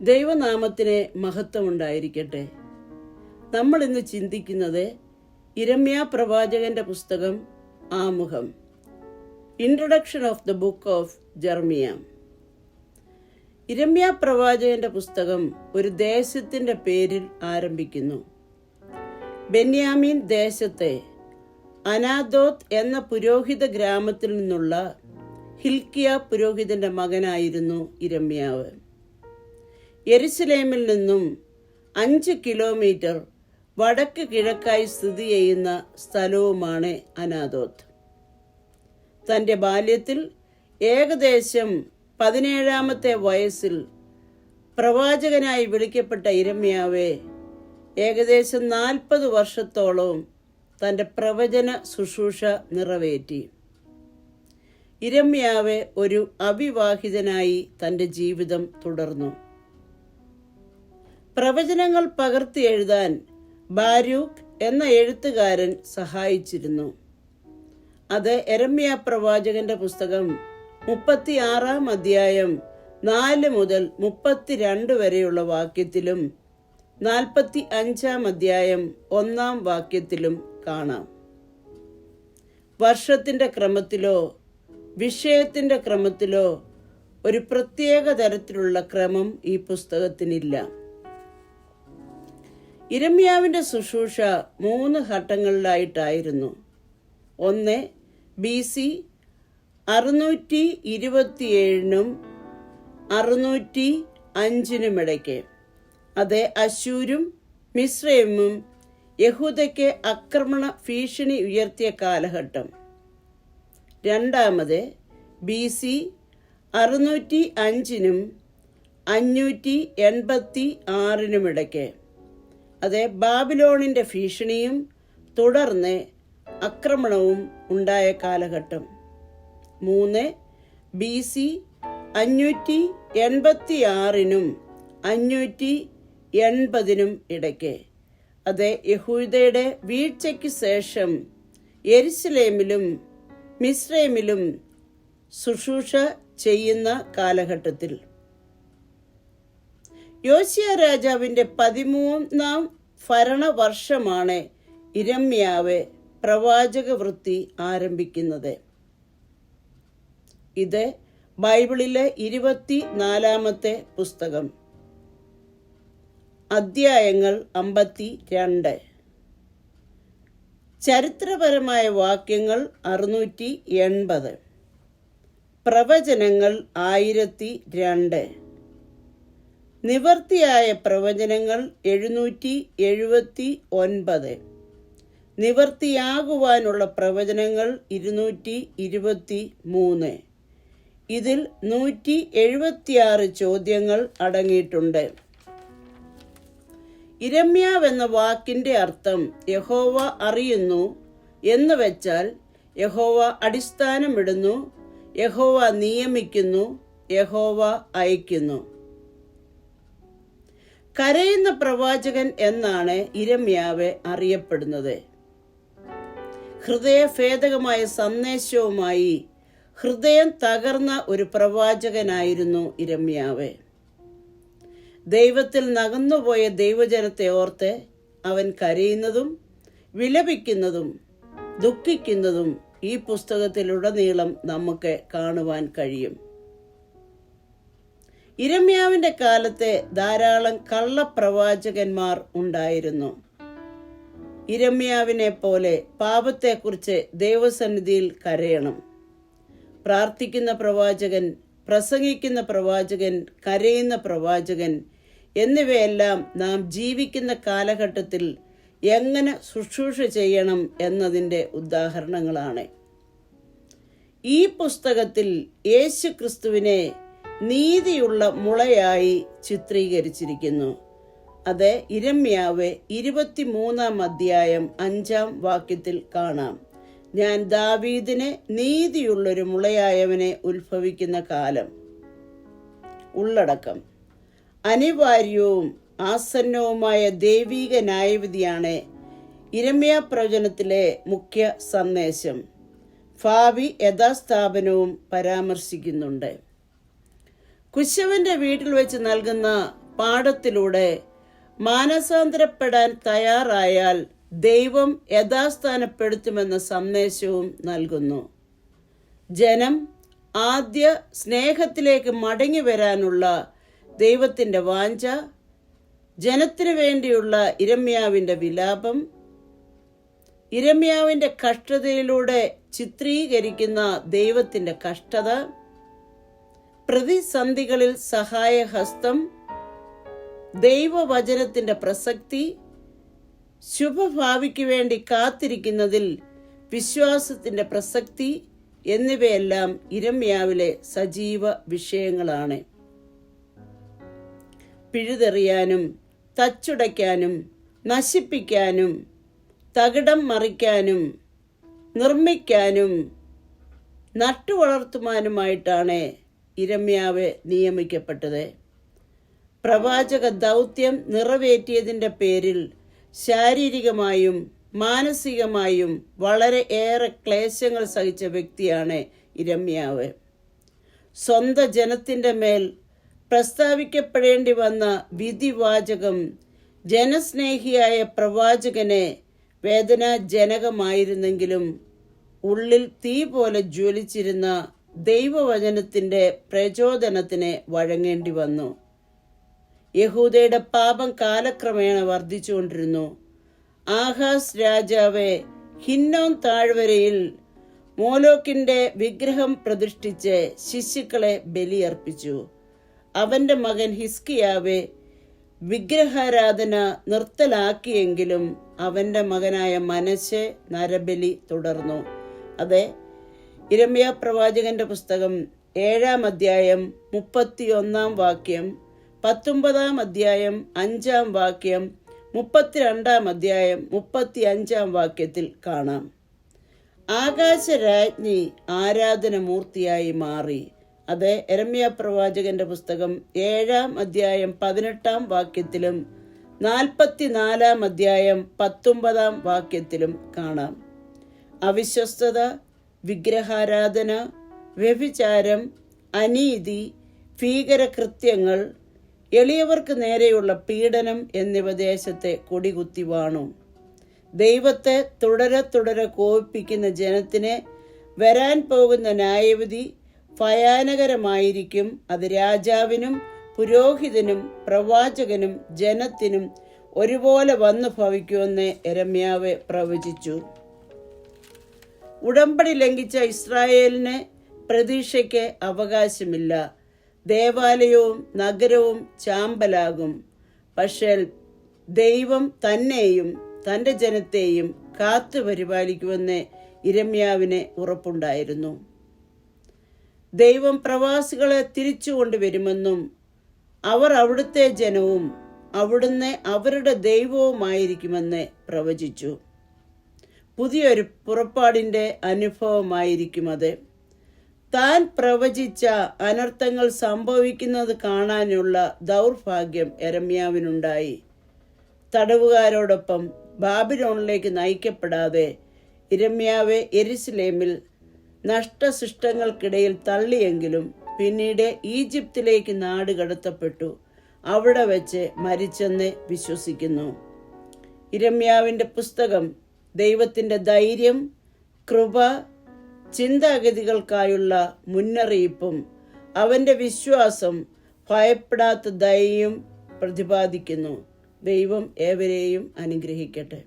ദൈവനാമത്തിന് മഹത്വമുണ്ടായിരിക്കട്ടെ. നമ്മൾ ഇന്ന് ചിന്തിക്കുന്നത് യിരെമ്യാ പ്രവാചകന്റെ പുസ്തകം ആമുഖം, introduction of the book of Jeremiah. യിരെമ്യാ പ്രവാചകന്റെ പുസ്തകം ഒരു ദേശത്തിന്റെ പേരിൽ ആരംഭിക്കുന്നു. ബെന്യാമീൻ ദേശത്തെ അനാഥോത്ത് എന്ന പുരോഹിത ഗ്രാമത്തിൽ നിന്നുള്ള ഹിൽക്കിയ പുരോഹിതന്റെ മകനായിരുന്നു യിരെമ്യാവ്. യെരുശലേമിൽ നിന്നും 5 കിലോമീറ്റർ വടക്ക് കിഴക്കായി സ്ഥിതി ചെയ്യുന്ന സ്ഥലവുമാണ് അനാഥോത്ത്. തൻ്റെ ബാല്യത്തിൽ ഏകദേശം 17-ാമത്തെ വയസ്സിൽ പ്രവാചകനായി വിളിക്കപ്പെട്ട യിരെമ്യാവെ ഏകദേശം 40 വർഷത്തോളം തൻ്റെ പ്രവചന ശുശ്രൂഷ നിറവേറ്റി. യിരെമ്യാവ് ഒരു അവിവാഹിതനായി തൻ്റെ ജീവിതം തുടർന്നു. പ്രവചനങ്ങൾ പകർത്തി എഴുതാൻ ബാരൂക്ക് എന്ന എഴുത്തുകാരൻ സഹായിച്ചിരുന്നു. അത് യിരെമ്യാ പ്രവാചകന്റെ പുസ്തകം 36-ാം അധ്യായം 4 മുതൽ 32 വരെയുള്ള വാക്യത്തിലും 45-ാം അധ്യായം 1-ാം വാക്യത്തിലും കാണാം. വർഷത്തിന്റെ ക്രമത്തിലോ വിഷയത്തിന്റെ ക്രമത്തിലോ ഒരു പ്രത്യേക തരത്തിലുള്ള ക്രമം ഈ പുസ്തകത്തിനില്ല. യിരെമ്യാവിന്റെ ശുശ്രൂഷ 3 ഘട്ടങ്ങളിലായിട്ടായിരുന്നു. 1 BC 627-നും 605-നും ഇടയ്ക്ക്. അത് അശ്ശൂരും മിസ്രൈമും യഹൂദയ്ക്ക് ആക്രമണ ഭീഷണി ഉയർത്തിയ കാലഘട്ടം. 2 BC 605-നും 586-നും ഇടയ്ക്ക്. അത് ബാബിലോണിന്റെ ഭീഷണിയും തുടർന്ന് ആക്രമണവും ഉണ്ടായ കാലഘട്ടം. 3 BC 586-നും 580-നും ഇടയ്ക്ക്. അത് യഹൂദയുടെ വീഴ്ചയ്ക്ക് ശേഷം യെരുശലേമിലും മിസ്രൈമിലും ശുശ്രൂഷ ചെയ്യുന്ന കാലഘട്ടത്തിൽ. യോശിയ രാജാവിന്റെ 13-ാം ഭരണവർഷമാണ് യിരെമ്യാവ് പ്രവാചക വൃത്തി ആരംഭിക്കുന്നത്. ഇത് ബൈബിളിലെ 24-ാമത്തെ പുസ്തകം. അധ്യായങ്ങൾ 52. ചരിത്രപരമായ വാക്യങ്ങൾ 680. പ്രവചനങ്ങൾ 1002. നിവർത്തിയായ പ്രവചനങ്ങൾ 779. നിവർത്തിയാകുവാനുള്ള പ്രവചനങ്ങൾ 223. ഇതിൽ 176 ചോദ്യങ്ങൾ അടങ്ങിയിട്ടുണ്ട്. യിരെമ്യാവ് എന്ന വാക്കിന്റെ അർത്ഥം യഹോവ അറിയുന്നു എന്ന് വെച്ചാൽ യഹോവ അടിസ്ഥാനമിടുന്നു, യഹോവ നിയമിക്കുന്നു, യഹോവ അയക്കുന്നു. കരയുന്ന പ്രവാചകൻ എന്നാണ് യിരെമ്യാവ് അറിയപ്പെടുന്നത്. ഹൃദയഭേദകമായ സന്ദേശവുമായി ഹൃദയം തകർന്ന ഒരു പ്രവാചകനായിരുന്നു യിരെമ്യാവ്. ദൈവത്തിൽ നകന്നുപോയ ദൈവജനത്തെ ഓർത്ത് അവൻ കരയുന്നതും വിലപിക്കുന്നതും ദുഃഖിക്കുന്നതും ഈ പുസ്തകത്തിലുടനീളം നമുക്ക് കാണുവാൻ കഴിയും. യിരെമ്യാവിന്റെ കാലത്തെ ധാരാളം കള്ളപ്രവാചകന്മാർ ഉണ്ടായിരുന്നു. യിരെമ്യാവിനെ പോലെ പാപത്തെക്കുറിച്ച് ദൈവസന്നിധിയിൽ കരയണം. പ്രാർത്ഥിക്കുന്ന പ്രവാചകൻ, പ്രസംഗിക്കുന്ന പ്രവാചകൻ, കരയുന്ന പ്രവാചകൻ എന്നിവയെല്ലാം നാം ജീവിക്കുന്ന കാലഘട്ടത്തിൽ എങ്ങനെ ശുശ്രൂഷ ചെയ്യണം എന്നതിൻ്റെ ഉദാഹരണങ്ങളാണ്. ഈ പുസ്തകത്തിൽ യേശു ക്രിസ്തുവിനെ നീതിയുള്ള മുളയായി ചിത്രീകരിച്ചിരിക്കുന്നു. അത് യിരെമ്യാവ് 23-ാം അധ്യായം 5-ാം വാക്യത്തിൽ കാണാം. ഞാൻ ദാവീദിനെ നീതിയുള്ളൊരു മുളയായവനെ ഉത്ഭവിക്കുന്ന കാലം. ഉള്ളടക്കം: അനിവാര്യവും ആസന്നവുമായ ദൈവിക ന്യായവിധിയാണ് യിരെമ്യാ പ്രവചനത്തിലെ മുഖ്യ സന്ദേശം. ഭാവി യഥാസ്ഥാപനവും പരാമർശിക്കുന്നുണ്ട്. കുശവന്റെ വീട്ടിൽ വെച്ച് നൽകുന്ന പാഠത്തിലൂടെ മാനസാന്തരപ്പെടാൻ തയ്യാറായാൽ ദൈവം യഥാസ്ഥാനപ്പെടുത്തുമെന്ന സന്ദേശവും നൽകുന്നു. ജനം ആദ്യ സ്നേഹത്തിലേക്ക് മടങ്ങി വരാനുള്ള ദൈവത്തിൻ്റെ വാഞ്ച, ജനത്തിനു വേണ്ടിയുള്ള ഇരമ്യാവിൻ്റെ വിലാപം, ഇരമ്യാവിൻ്റെ കഷ്ടതയിലൂടെ ചിത്രീകരിക്കുന്ന ദൈവത്തിൻ്റെ കഷ്ടത, പ്രതിസന്ധികളിൽ സഹായഹസ്തം, ദൈവവചനത്തിൻ്റെ പ്രസക്തി, ശുഭഭാവിക്ക് വേണ്ടി കാത്തിരിക്കുന്നതിൽ വിശ്വാസത്തിൻ്റെ പ്രസക്തി എന്നിവയെല്ലാം ഇരമ്യാവിലെ സജീവ വിഷയങ്ങളാണ്. പിഴുതെറിയാനും തച്ചുടയ്ക്കാനും നശിപ്പിക്കാനും തകിടം മറിക്കാനും നിർമ്മിക്കാനും നട്ടുവളർത്തുവാനുമായിട്ടാണ് ഇരമ്യാവ് നിയമിക്കപ്പെട്ടത്. പ്രവാചക ദൗത്യം നിറവേറ്റിയതിൻ്റെ പേരിൽ ശാരീരികമായും മാനസികമായും വളരെ ഏറെ ക്ലേശങ്ങൾ സഹിച്ച വ്യക്തിയാണ് ഇരമ്യാവ്. സ്വന്തം ജനത്തിൻ്റെ മേൽ പ്രസ്താവിക്കപ്പെടേണ്ടി വന്ന വിധിവാചകം ജനസ്നേഹിയായ പ്രവാചകനെ വേദനാജനകമായിരുന്നെങ്കിലും ഉള്ളിൽ തീ പോലെ ജ്വലിച്ചിരുന്ന ദൈവവചനത്തിൻ്റെ പ്രചോദനത്തിന് വഴങ്ങേണ്ടി വന്നു. യഹൂദയുടെ പാപം കാലക്രമേണ വർദ്ധിച്ചുകൊണ്ടിരുന്നു. ആഹാസ് രാജാവ് ഹിന്നോം താഴ്വരയിൽ മോലോക്കിന്റെ വിഗ്രഹം പ്രതിഷ്ഠിച്ച് ശിശുക്കളെ ബലിയർപ്പിച്ചു. അവന്റെ മകൻ ഹിസ്കിയാവ് വിഗ്രഹാരാധന നിർത്തലാക്കിയെങ്കിലും അവന്റെ മകനായ മനശ്ശെ നരബലി തുടർന്നു. അതെ, ഇരമ്യാ പ്രവാചകന്റെ പുസ്തകം 7-ാം അധ്യായം 31-ാം വാക്യം, 19-ാം അധ്യായം 5-ാം വാക്യം, 32-ാം അധ്യായം 35-ാം വാക്യത്തിൽ കാണാം. ആകാശരാജ്ഞി ആരാധനമൂർത്തിയായി മാറി. അത് യിരെമ്യാ പ്രവാചകന്റെ പുസ്തകം 7-ാം അധ്യായം 18-ാം വാക്യത്തിലും 44-ാം അധ്യായം 19-ാം വാക്യത്തിലും കാണാം. അവിശ്വസ്തത, വിഗ്രഹാരാധന, വ്യഭിചാരം, അനീതി, ഭീകരകൃത്യങ്ങൾ, എളിയവർക്ക് നേരെയുള്ള പീഡനം എന്നിവ ദേശത്തെ കൊടികുത്തി വാണു. ദൈവത്തെ തുടരെ കോപിപ്പിക്കുന്ന ജനത്തിന് വരാൻ പോകുന്ന ന്യായവിധി ഭയാനകരമായിരിക്കും. അത് രാജാവിനും പുരോഹിതനും പ്രവാചകനും ജനത്തിനും ഒരുപോലെ വന്നു ഭവിക്കുമെന്ന് യിരെമ്യാവ് പ്രവചിച്ചു. ഉടമ്പടി ലംഘിച്ച ഇസ്രായേലിന് പ്രതീക്ഷയ്ക്ക് അവകാശമില്ല. ദേവാലയവും നഗരവും ചാമ്പലാകും. പക്ഷേ ദൈവം തന്നെയും തൻ്റെ ജനത്തെയും കാത്തു പരിപാലിക്കുമെന്ന് യിരെമ്യാവിന് ഉറപ്പുണ്ടായിരുന്നു. ദൈവം പ്രവാസികളെ തിരിച്ചു കൊണ്ടുവരുമെന്നും അവർ അവിടുത്തെ ജനവും അവിടുന്ന് അവരുടെ ദൈവവുമായിരിക്കുമെന്ന് പ്രവചിച്ചു. പുതിയൊരു പുറപ്പാടിൻ്റെ അനുഭവമായിരിക്കും അത്. താൻ പ്രവചിച്ച അനർത്ഥങ്ങൾ സംഭവിക്കുന്നത് കാണാനുള്ള ദൗർഭാഗ്യം യിരെമ്യാവിനുണ്ടായി. തടവുകാരോടൊപ്പം ബാബിലോണിലേക്ക് നയിക്കപ്പെടാതെ യിരെമ്യാവ് യെരുശലേമിൽ നഷ്ടശിഷ്ടങ്ങൾക്കിടയിൽ തള്ളിയെങ്കിലും പിന്നീട് ഈജിപ്തിലേക്ക് നാട് കടത്തപ്പെട്ടു. അവിടെ വെച്ച് മരിച്ചെന്ന് വിശ്വസിക്കുന്നു. യിരെമ്യാവിൻ്റെ പുസ്തകം ദൈവത്തിൻ്റെ ധൈര്യം, കൃപ, ചിന്താഗതികൾക്കായുള്ള മുന്നറിയിപ്പും അവൻ്റെ വിശ്വാസം, ഭയപ്പെടാത്ത ദയയും പ്രതിപാദിക്കുന്നു. ദൈവം ഏവരെയും അനുഗ്രഹിക്കട്ടെ.